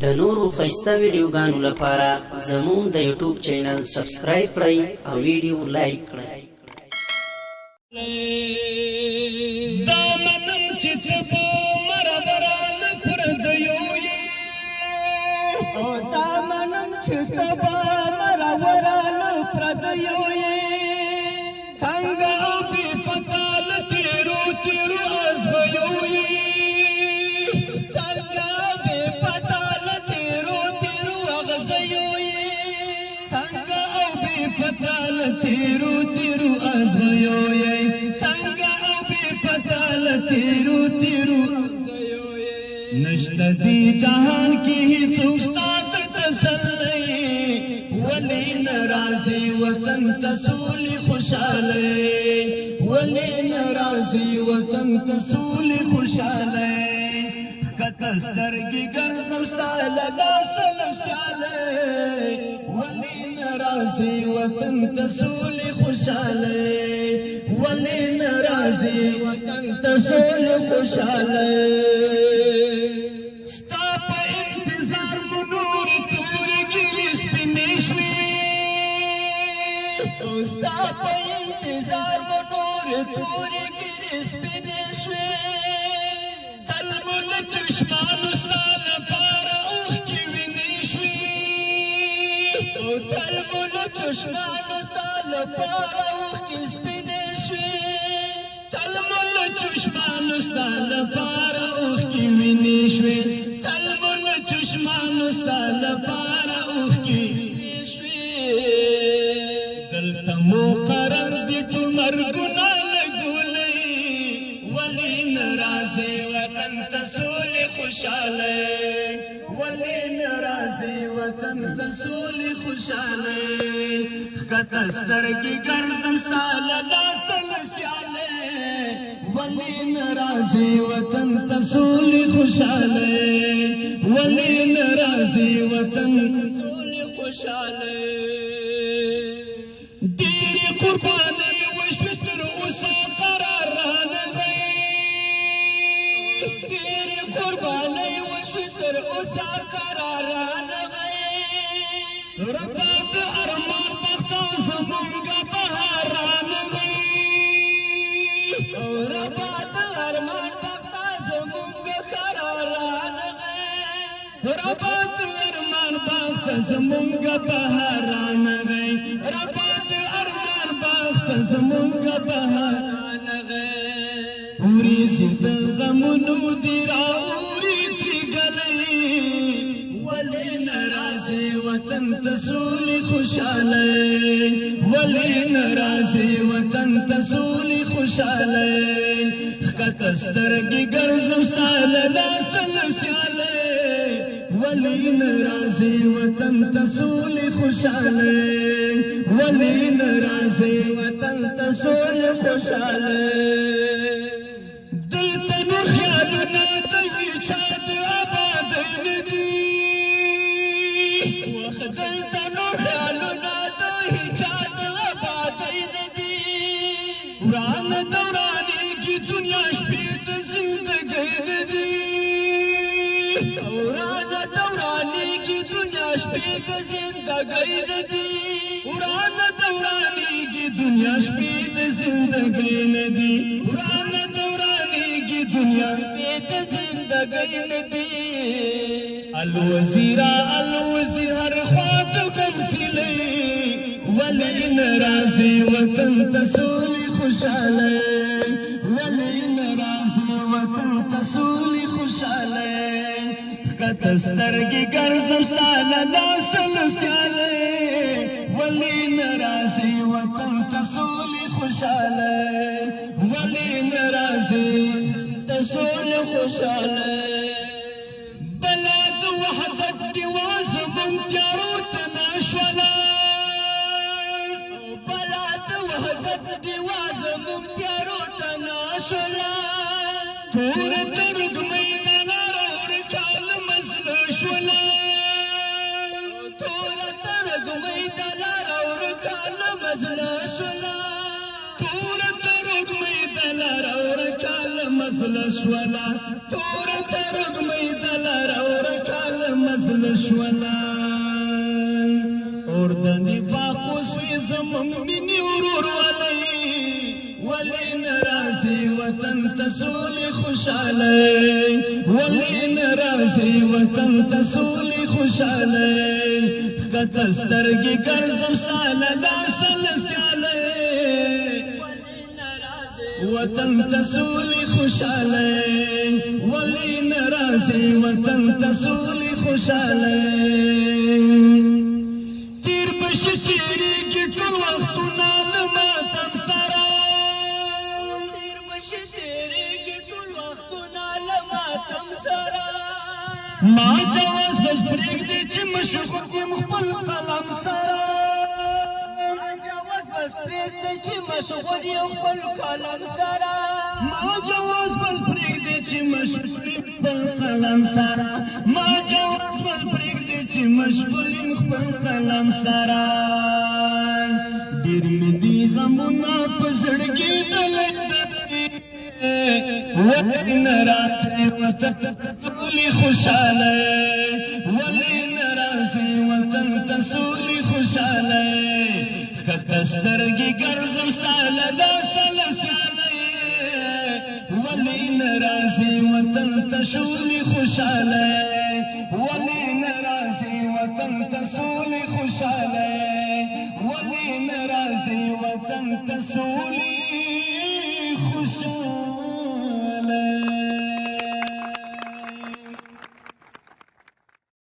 د نورو ښایسته ویډیوګانو لپاره زموږ د یوټیوب چینل سبسکرایب کړئ او ویډیو لایک کړئ. دا منم چې ته به مروران پردیو یې، او دا منم چې ته به مروران پردیو یې، څنګه او بې پته له تېرو تېرو ازغیو یې، څنګه بې پته له تېرو تېرو اغزیو یې، څنګه او بې پته له تېرو تېرو ازغیو یې، څنګه او بې پته له تېرو تېرو ازغیو یې. نشته دې جهان کې هېڅوک ستا د تسلی، ولې نه راځې وطن ته سولې خوشحالۍ، ولې نه راځې وطن ته سولې خوشحالۍ. ښکته سترګې ګرځم ستا له لاسه له سیالۍ، ولې نه راځې وطن ته سولې خوشحالۍ، ولې نه راځې وطن ته سولې خوشحالۍ. ستا په انتظار مو نورې تورې ګیرې سپینې شوې، ستا په انتظار مو نورې تورې ګیرې سپینې شوې، تل مو له چشمانو ستا لپاره اوښکې وینې شوې، تل مو له چشمانو ستا لپاره اوښکې سپینې شوې، تل مو له چشمانو ستا لپاره اوښکې وینې شوې، تل مو له چشمانو ستا لپاره اوښکې وینې شوې. دلته مو قرار دي ټول مرګونه لګولئ، ولې نه راځې وطن ته سولې خوشحالۍ، ولې نه راځې وطن ته سولې خوشحالۍ. ښکته سترګې ګرځم ستا له لاسه له سیالۍ، ولې نه راځې وطن ته سولې خوشحالۍ، ولې نه راځې وطن ته سولې خوشحالۍ. ډېرې قربانۍ وشوې تر اوسه قرار رانغی، ډېرې قربانۍ وشوې تر اوسه قرار رانغی، ربا د ارمان بخته زمونږه بهار رانغی، ربا د ارمان بخته زمونږه قرار رانغی، ربا د ارمان بخته زمونږه بهار رانغی، ربا د ارمان بخته زمونږه بهار رانغی. وریځې د غمونو دي راوړي ترې ګلۍ، ولې نه راځې وطن ته سولې خوشحالۍ، ولې نه راځې وطن ته سولې خوشحالۍ. ښکته سترګې ګرځم ستا له لاسه له سیالۍ، ولې نه راځې وطن ته سولې خوشحالۍ، ولې نه راځې وطن ته سولې خوشحالۍ. دلته نور خیالونه د هیچا د ابادۍ نه دي، دلته نور خیالونه د هیچا د ابادۍ نه دي، ورانه دورانېږي دنیا شپې د زندګۍ نه دي، ورانه دورانېږي دنیا شپې د زندګۍ نه دي، ورانه دورانېږي دنیا شپې د زندګۍ نه دي، ورانه دورانېږي دنیا شپې د زندګۍ نه دي. الوزیرا الوزی هر خوا ته غم سیلۍ، ولې نه راځې وطن ته سولې خوشحالۍ، ولې نه راځې وطن ته سولې خوشحالۍ. ښکته سترګې ګرځم ستا له لاسه له سیالۍ، ولې نه راځې وطن ته سولې خوشحالۍ، ولې نه راځې د سولې خوشحالۍ. بلا د وحدت ډیوه زموږ تیارو ته ناشوله، بلا د وحدت ډیوه زموږ تیارو ته ناشوله، توره ترږمۍ د لاره ورکاله مزله شوله، توره ترږمۍ د لاره ورکاله مزله شوله، توره ترږمۍ سپوږمۍ د لار او رکال مزل شولا تور ترږمۍ د لار او رکال مزل شولا اور د نفاق وسوي زمونږ مینې ورور ولې ناراضي وطن ته سولې خوشحالۍ ولې ناراضي وطن ته سولې خوشحالۍ ښکته سترګې ګرځم ستا له لاسه له سیالۍ وطن ته سولې خوشحالۍ ولې ناراضي وطن ته سولې خوشحالۍ تیر بشي تیریږي ټول وختونه له ماتم سره ما جواز بس پرېږدي چې مشغول یم خپل قلم سره ما جواز بس پرېږدي چې مشغول یم خپل قلم سره ما جواز بس پرېږدي چې مشغول یم خپل قلم سره ما جواز بس پرېږدي چې مشغول یم خپل قلم سره ډېر مې دي غمونه په زړګي دلې ولې ناراضي وطن ته سولې خوشحالۍ ولې ناراضي وطن ته سولې خوشحالۍ ښکته سترګې ګرځم ستا له لاسه له سیالۍ ولې ناراضي وطن ته سولې خوشحالۍ ولې ناراضي وطن ته سولې خوشحالۍ ولې ناراضي وطن ته سولې خوشحالۍ